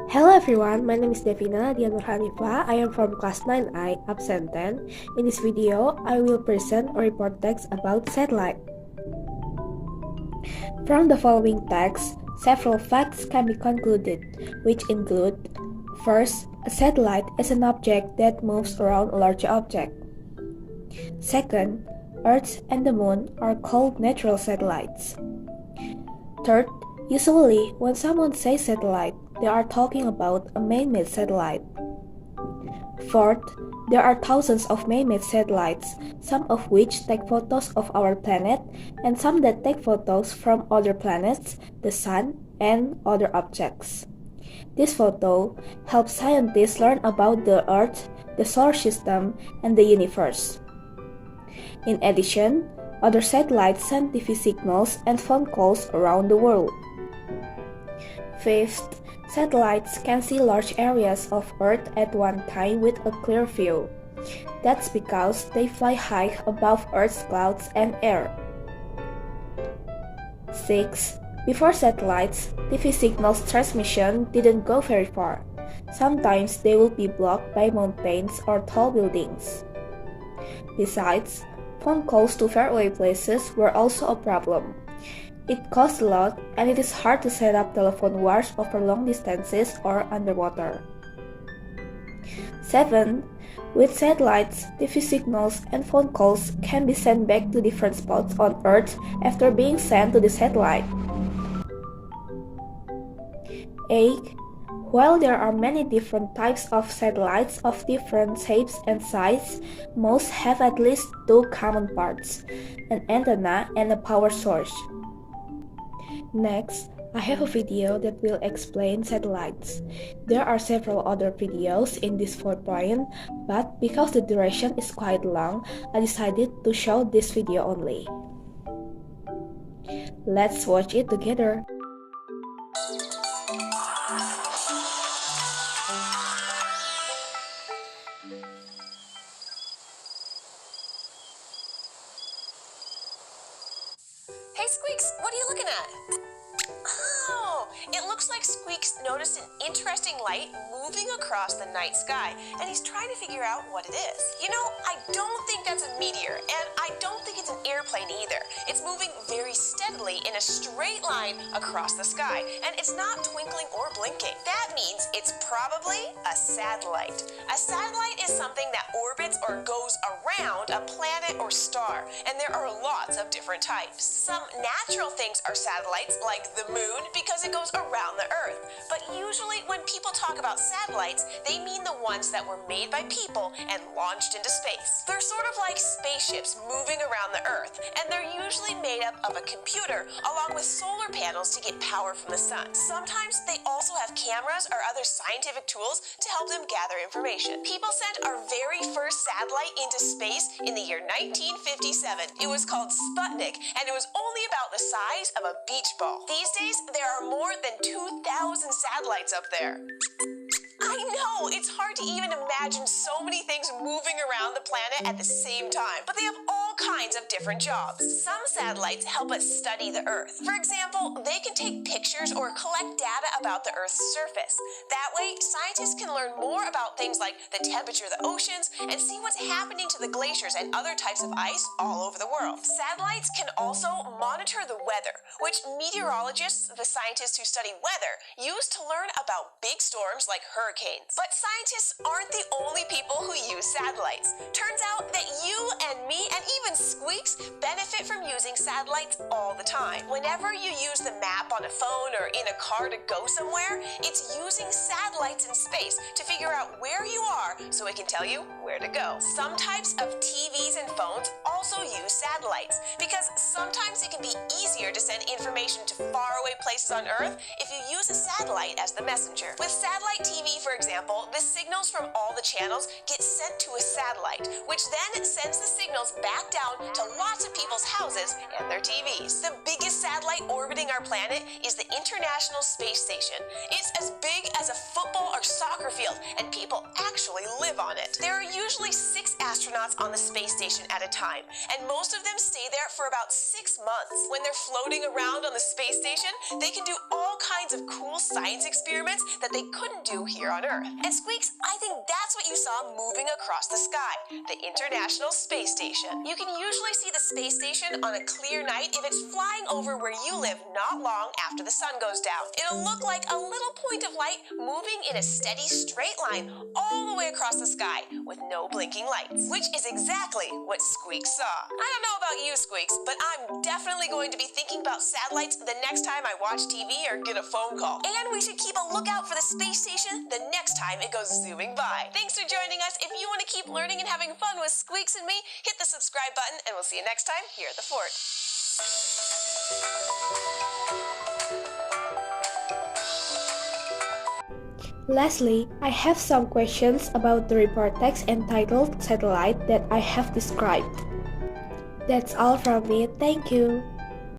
Hello everyone, my name is DEVYNA HANIFAH. I am from class 9I, ABSEN 10. In this video, I will present a report text about satellite. From the following text, several facts can be concluded, which include: first, a satellite is an object that moves around a larger object. Second, Earth and the Moon are called natural satellites. Third, usually when someone says satellite, they are talking about a man-made satellite. Fourth, there are thousands of man-made satellites, some of which take photos of our planet, and some that take photos from other planets, the Sun, and other objects. This photo helps scientists learn about the Earth, the solar system, and the universe. In addition, other satellites send TV signals and phone calls around the world. Fifth, satellites can see large areas of Earth at one time with a clear view. That's because they fly high above Earth's clouds and air. 6. Before satellites, TV signals transmission didn't go very far. Sometimes they would be blocked by mountains or tall buildings. Besides, phone calls to faraway places were also a problem. It costs a lot, and it is hard to set up telephone wires over long distances or underwater. 7. With satellites, TV signals and phone calls can be sent back to different spots on Earth after being sent to the satellite. 8. While there are many different types of satellites of different shapes and sizes, most have at least two common parts: an antenna and a power source. Next, I have a video that will explain satellites. There are several other videos in this 4th point, but because the duration is quite long, I decided to show this video only. Let's watch it together. Hey Squeaks, what are you looking at? Oh, it looks like Squeaks noticed an interesting light moving across the night sky, and he's trying to figure out what it is. You know, I don't think that's a meteor, and I don't think it's an airplane either. It's moving very steadily in a straight line across the sky, and it's not twinkling or blinking. That means it's probably a satellite. A satellite is something that orbits or goes around a planet or star, and there are lots of different types. Some natural things are satellites, like the moon, because it goes around the Earth. But usually when people talk about satellites, they mean the ones that were made by people and launched into space. They're sort of like spaceships moving around the Earth, and they're usually made up of a computer along with solar panels to get power from the sun. Sometimes they also have cameras or other scientific tools to help them gather information. People sent our very first satellite into space in the year 1957. It was called Sputnik, and it was only about the size of a beach ball. These days, there are more than 2,000 satellites up there. I know, it's hard to even imagine so many things moving around the planet at the same time, but they have all kinds of different jobs. Some satellites help us study the Earth. For example, they can take pictures or collect data about the Earth's surface. That way, scientists can learn more about things like the temperature of the oceans and see what's happening to the glaciers and other types of ice all over the world. Satellites can also monitor the weather, which meteorologists, the scientists who study weather, use to learn about big storms like hurricanes. But scientists aren't the only people who use satellites. Turns out that you and me and even Squeaks benefit from using satellites all the time. Whenever you use the map on a phone or in a car to go somewhere, it's using satellites in space to figure out where you are so it can tell you where to go. Some types of TVs and phones also use satellites because sometimes it can be easier to send information to faraway places on Earth if you use a satellite as the messenger. With satellite TV, for example, the signals from all the channels get sent to a satellite, which then sends the signals back down to lots of people's houses and their TVs. The biggest satellite orbiting our planet is the International Space Station. It's as big as a football or soccer field, and people actually live on it. There are usually 6 astronauts on the space station at a time, and most of them stay there for about 6 months. When they're floating around on the space station, they can do all kinds of cool science experiments that they couldn't do here on Earth. And Squeaks, I think that's what you saw moving across the sky, the International Space Station. You can usually see the space station on a clear night if it's flying over where you live not long after the sun goes down. It'll look like a little point of light moving in a steady straight line all the way across the sky with no blinking lights, which is exactly what Squeaks saw. I don't know about you, Squeaks, but I'm definitely going to be thinking about satellites the next time I watch TV or get a phone call. And we should keep a lookout for the space station the next time it goes zooming by. Thanks for joining us. If you want to keep learning and having fun with Squeaks and me, hit the subscribe button, and we'll see you next time here at the fort. Lastly, I have some questions about the report text entitled Satellite that I have described. That's all from me, thank you.